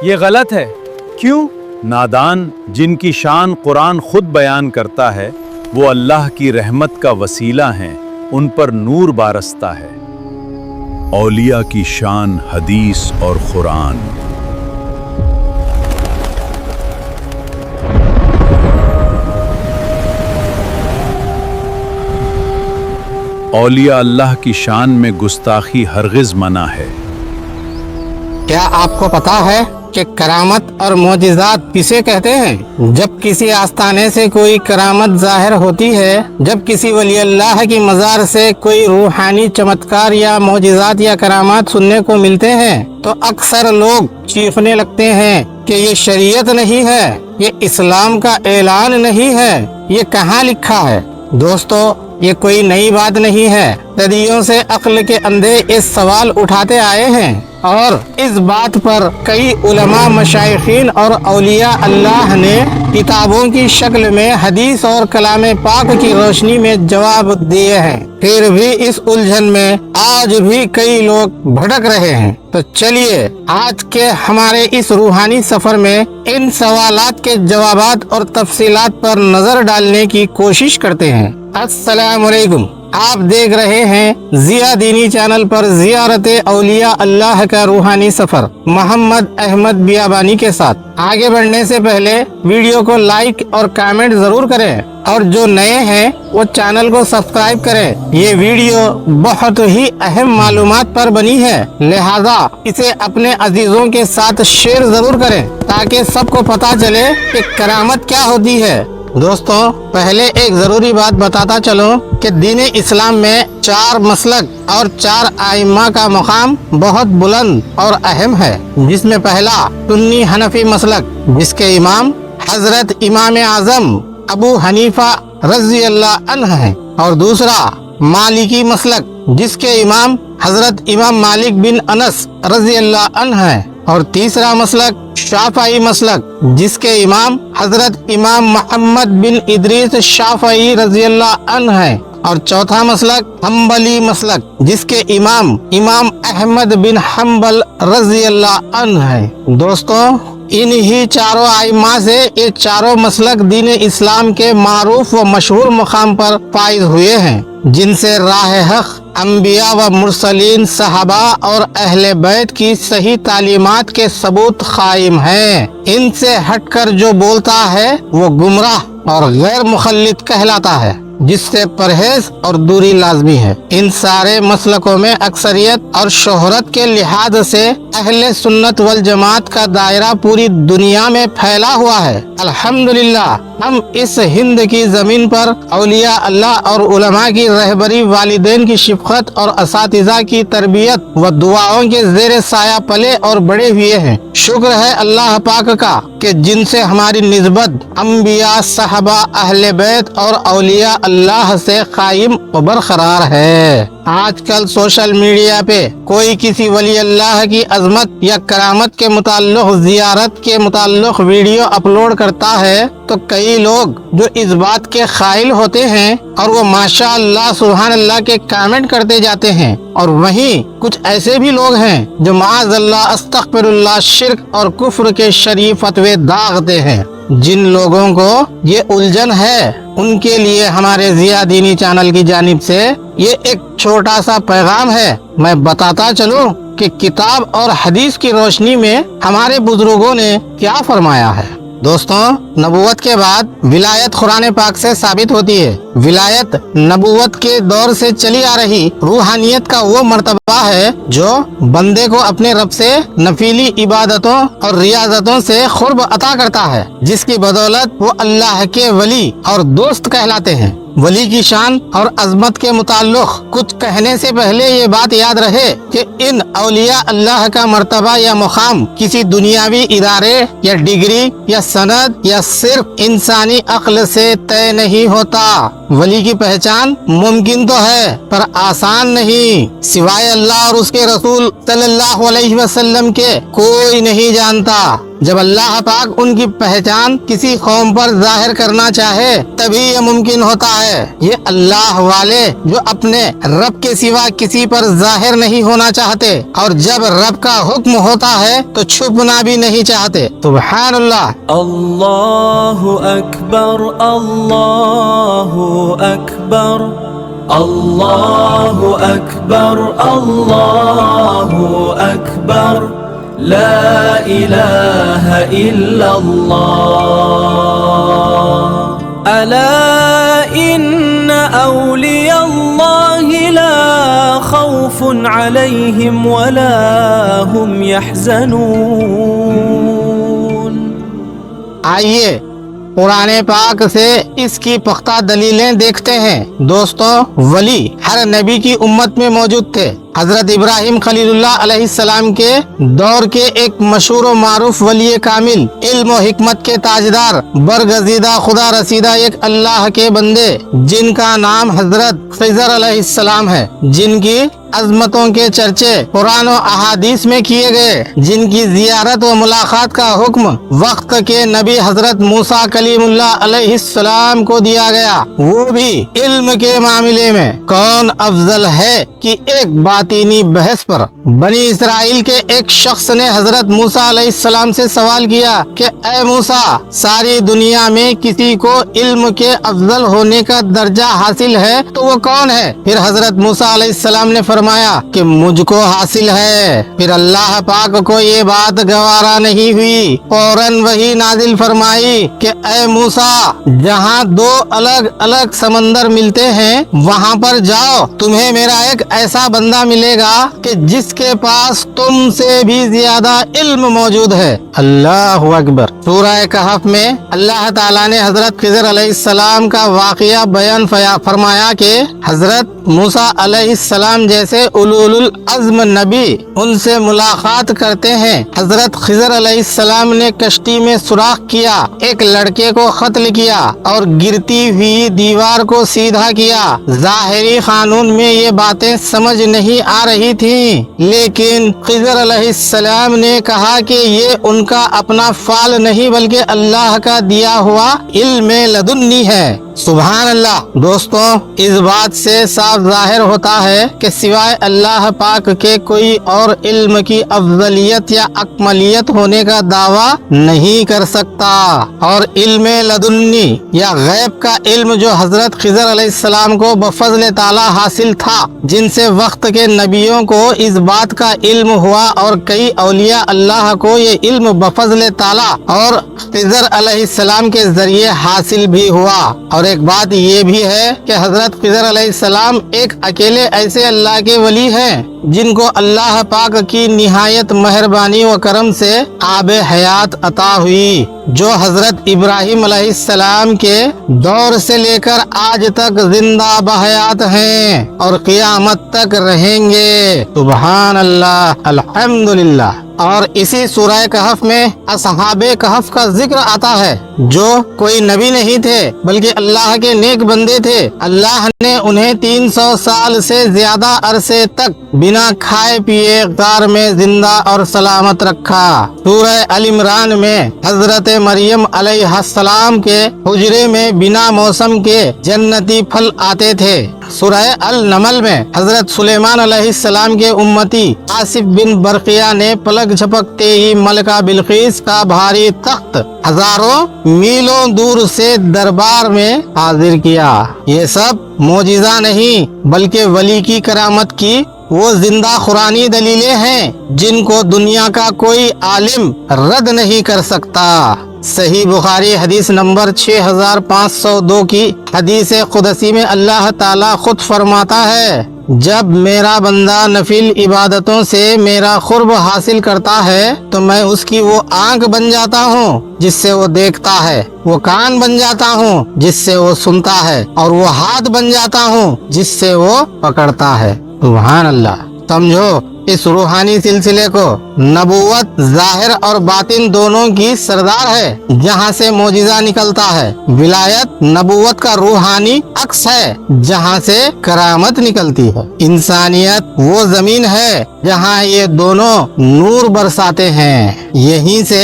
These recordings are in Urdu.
یہ غلط ہے۔ کیوں؟ نادان جن کی شان قرآن خود بیان کرتا ہے، وہ اللہ کی رحمت کا وسیلہ ہیں، ان پر نور بارستا ہے۔ اولیاء کی شان حدیث اور قرآن۔ اولیاء اللہ کی شان میں گستاخی ہرگز منع ہے۔ کیا آپ کو پتا ہے کہ کرامت اور معجزات کسے کہتے ہیں؟ جب کسی آستانے سے کوئی کرامت ظاہر ہوتی ہے، جب کسی ولی اللہ کی مزار سے کوئی روحانی چمتکار یا معجزات یا کرامات سننے کو ملتے ہیں، تو اکثر لوگ چیخنے لگتے ہیں کہ یہ شریعت نہیں ہے، یہ اسلام کا اعلان نہیں ہے، یہ کہاں لکھا ہے؟ دوستو، یہ کوئی نئی بات نہیں ہے۔ صدیوں سے عقل کے اندھے اس سوال اٹھاتے آئے ہیں، اور اس بات پر کئی علماء، مشائخین اور اولیاء اللہ نے کتابوں کی شکل میں حدیث اور کلام پاک کی روشنی میں جواب دیے ہیں۔ پھر بھی اس الجھن میں آج بھی کئی لوگ بھٹک رہے ہیں۔ تو چلیے آج کے ہمارے اس روحانی سفر میں ان سوالات کے جوابات اور تفصیلات پر نظر ڈالنے کی کوشش کرتے ہیں۔ السلام علیکم، آپ دیکھ رہے ہیں ضیا دینی چینل پر زیارت اولیاء اللہ کا روحانی سفر، محمد احمد بیابانی کے ساتھ۔ آگے بڑھنے سے پہلے ویڈیو کو لائک اور کامنٹ ضرور کریں، اور جو نئے ہیں وہ چینل کو سبسکرائب کریں۔ یہ ویڈیو بہت ہی اہم معلومات پر بنی ہے، لہذا اسے اپنے عزیزوں کے ساتھ شیئر ضرور کریں تاکہ سب کو پتہ چلے کہ کرامت کیا ہوتی ہے۔ دوستوں، پہلے ایک ضروری بات بتاتا چلوں کہ دین اسلام میں 4 مسلک اور 4 ائمہ کا مقام بہت بلند اور اہم ہے، جس میں پہلا سنی حنفی مسلک، جس کے امام حضرت امام اعظم ابو حنیفہ رضی اللہ عنہ ہیں، اور دوسرا مالکی مسلک، جس کے امام حضرت امام مالک بن انس رضی اللہ عنہ ہیں، اور تیسرا مسلک شافعی مسلک، جس کے امام حضرت امام محمد بن ادریس شافعی رضی اللہ عنہ ہیں، اور چوتھا مسلک حنبلی مسلک، جس کے امام احمد بن حنبل رضی اللہ عنہ ہیں۔ دوستوں، انہی چاروں ائمہ سے یہ چاروں مسلک دین اسلام کے معروف و مشہور مقام پر فائز ہوئے ہیں، جن سے راہ حق، انبیاء و مرسلین، صحابہ اور اہل بیت کی صحیح تعلیمات کے ثبوت قائم ہیں۔ ان سے ہٹ کر جو بولتا ہے وہ گمراہ اور غیر مخلد کہلاتا ہے، جس سے پرہیز اور دوری لازمی ہے۔ ان سارے مسلکوں میں اکثریت اور شہرت کے لحاظ سے اہل سنت والجماعت کا دائرہ پوری دنیا میں پھیلا ہوا ہے۔ الحمدللہ، ہم اس ہند کی زمین پر اولیاء اللہ اور علماء کی رہبری، والدین کی شفقت اور اساتذہ کی تربیت و دعاؤں کے زیر سایہ پلے اور بڑے ہوئے ہیں۔ شکر ہے اللہ پاک کا کہ جن سے ہماری نسبت انبیاء، صحابہ، اہل بیت اور اولیاء اللہ سے قائم و برقرار ہے۔ آج کل سوشل میڈیا پہ کوئی کسی ولی اللہ کی عظمت یا کرامت کے متعلق، زیارت کے متعلق ویڈیو اپلوڈ کرتا ہے تو کئی لوگ جو اس بات کے قائل ہوتے ہیں اور وہ ماشاء اللہ سبحان اللہ کے کامنٹ کرتے جاتے ہیں، اور وہیں کچھ ایسے بھی لوگ ہیں جو معاذ اللہ استغفر اللہ شرک اور کفر کے شریف فتوے داغتے ہیں۔ جن لوگوں کو یہ الجھن ہے ان کے لیے ہمارے ضیا دینی چینل کی جانب سے یہ ایک چھوٹا سا پیغام ہے۔ میں بتاتا چلوں کہ کتاب اور حدیث کی روشنی میں ہمارے بزرگوں نے کیا فرمایا ہے۔ دوستوں، نبوت کے بعد ولایت قرآن پاک سے ثابت ہوتی ہے۔ ولایت نبوت کے دور سے چلی آ رہی روحانیت کا وہ مرتبہ ہے جو بندے کو اپنے رب سے نفلی عبادتوں اور ریاضتوں سے قرب عطا کرتا ہے، جس کی بدولت وہ اللہ کے ولی اور دوست کہلاتے ہیں۔ ولی کی شان اور عظمت کے متعلق کچھ کہنے سے پہلے یہ بات یاد رہے کہ ان اولیاء اللہ کا مرتبہ یا مقام کسی دنیاوی ادارے یا ڈگری یا سند یا صرف انسانی عقل سے طے نہیں ہوتا۔ ولی کی پہچان ممکن تو ہے پر آسان نہیں، سوائے اللہ اور اس کے رسول صلی اللہ علیہ وسلم کے کوئی نہیں جانتا۔ جب اللہ پاک ان کی پہچان کسی قوم پر ظاہر کرنا چاہے تبھی یہ ممکن ہوتا ہے۔ یہ اللہ والے جو اپنے رب کے سوا کسی پر ظاہر نہیں ہونا چاہتے، اور جب رب کا حکم ہوتا ہے تو چھپنا بھی نہیں چاہتے۔ سبحان اللہ۔ اللہ اکبر، اللہ اکبر، اللہ اکبر، اللہ اکبر، لا الہ الا اللہ، الا ان اولیاء اللہ لا خوف علیہم ولا هم يحزنون۔ آئیے قرآن پاک سے اس کی پختہ دلیلیں دیکھتے ہیں۔ دوستو، ولی ہر نبی کی امت میں موجود تھے۔ حضرت ابراہیم خلیل اللہ علیہ السلام کے دور کے ایک مشہور و معروف ولی کامل، علم و حکمت کے تاجدار، برگزیدہ خدا رسیدہ ایک اللہ کے بندے جن کا نام حضرت خضر علیہ السلام ہے، جن کی عظمتوں کے چرچے قرآن و احادیث میں کیے گئے، جن کی زیارت و ملاقات کا حکم وقت کے نبی حضرت موسیٰ کلیم اللہ علیہ السلام کو دیا گیا، وہ بھی علم کے معاملے میں۔ کون افضل ہے کہ ایک باطینی بحث پر بنی اسرائیل کے ایک شخص نے حضرت موسیٰ علیہ السلام سے سوال کیا کہ اے موسیٰ، ساری دنیا میں کسی کو علم کے افضل ہونے کا درجہ حاصل ہے تو وہ کون ہے؟ پھر حضرت موسیٰ علیہ السلام نے فرمایا کہ مجھ کو حاصل ہے۔ پھر اللہ پاک کو یہ بات گوارا نہیں ہوئی، فوراً وحی نازل فرمائی کہ اے موسیٰ، جہاں دو الگ الگ سمندر ملتے ہیں وہاں پر جاؤ، تمہیں میرا ایک ایسا بندہ ملے گا کہ جس کے پاس تم سے بھی زیادہ علم موجود ہے۔ اللہ اکبر۔ سورہ کہف میں اللہ تعالیٰ نے حضرت خضر علیہ السلام کا واقعہ بیان فرمایا کہ حضرت موسیٰ علیہ السلام جیسے اولو العزم نبی ان سے ملاقات کرتے ہیں۔ حضرت خضر علیہ السلام نے کشتی میں سوراخ کیا، ایک لڑکے کو قتل کیا اور گرتی ہوئی دیوار کو سیدھا کیا۔ ظاہری قانون میں یہ باتیں سمجھ نہیں آ رہی تھیں، لیکن خضر علیہ السلام نے کہا کہ یہ ان کا اپنا فعل نہیں بلکہ اللہ کا دیا ہوا علم لدنی ہے۔ سبحان اللہ۔ دوستو، اس بات سے صاف ظاہر ہوتا ہے کہ سوائے اللہ پاک کے کوئی اور علم کی افضلیت یا اکملیت ہونے کا دعویٰ نہیں کر سکتا، اور علم لدنی یا غیب کا علم جو حضرت خضر علیہ السلام کو بفضل تعالی حاصل تھا، جن سے وقت کے نبیوں کو اس بات کا علم ہوا، اور کئی اولیاء اللہ کو یہ علم بفضل تعالی اور خضر علیہ السلام کے ذریعے حاصل بھی ہوا۔ اور ایک بات یہ بھی ہے کہ حضرت خضر علیہ السلام ایک اکیلے ایسے اللہ کے ولی ہیں جن کو اللہ پاک کی نہایت مہربانی و کرم سے آب حیات عطا ہوئی، جو حضرت ابراہیم علیہ السلام کے دور سے لے کر آج تک زندہ بحیات ہیں اور قیامت تک رہیں گے۔ سبحان اللہ، الحمدللہ۔ اور اسی سورہ کہف میں اصحاب کہف کا ذکر آتا ہے، جو کوئی نبی نہیں تھے بلکہ اللہ کے نیک بندے تھے۔ اللہ نے انہیں 300 سال سے زیادہ عرصے تک بنا کھائے پیے غار میں زندہ اور سلامت رکھا۔ سورہ ال عمران میں حضرت مریم علیہ السلام کے حجرے میں بنا موسم کے جنتی پھل آتے تھے۔ سورہ النمل میں حضرت سلیمان علیہ السلام کے امتی آصف بن برقیہ نے پلک جھپکتے ہی ملکہ بلقیس کا بھاری تخت ہزاروں میلوں دور سے دربار میں حاضر کیا۔ یہ سب معجزہ نہیں بلکہ ولی کی کرامت کی وہ زندہ قرآنی دلیلیں ہیں جن کو دنیا کا کوئی عالم رد نہیں کر سکتا۔ صحیح بخاری حدیث نمبر 6502 کی حدیث قدسی میں اللہ تعالیٰ خود فرماتا ہے، جب میرا بندہ نفل عبادتوں سے میرا قرب حاصل کرتا ہے تو میں اس کی وہ آنکھ بن جاتا ہوں جس سے وہ دیکھتا ہے، وہ کان بن جاتا ہوں جس سے وہ سنتا ہے، اور وہ ہاتھ بن جاتا ہوں جس سے وہ پکڑتا ہے۔ سبحان اللہ۔ سمجھو اس روحانی سلسلے کو نبوت ظاہر اور باطن دونوں کی سردار ہے، جہاں سے معجزہ نکلتا ہے۔ ولایت نبوت کا روحانی عکس ہے، جہاں سے کرامت نکلتی ہے۔ انسانیت وہ زمین ہے جہاں یہ دونوں نور برساتے ہیں، یہیں سے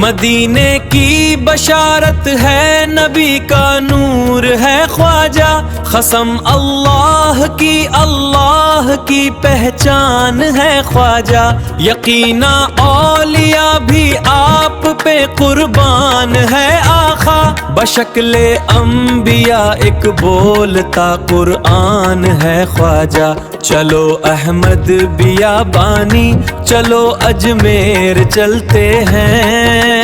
مدینے کی بشارت ہے، نبی کا نور ہے خواجہ، قسم اللہ کی پہچان ہے خواجہ، یقینا اولیاء بھی آپ پہ قربان ہے آقا، بشکل انبیاء ایک بولتا قرآن ہے خواجہ، چلو احمد بیابانی، چلو اجمیر چلتے ہیں۔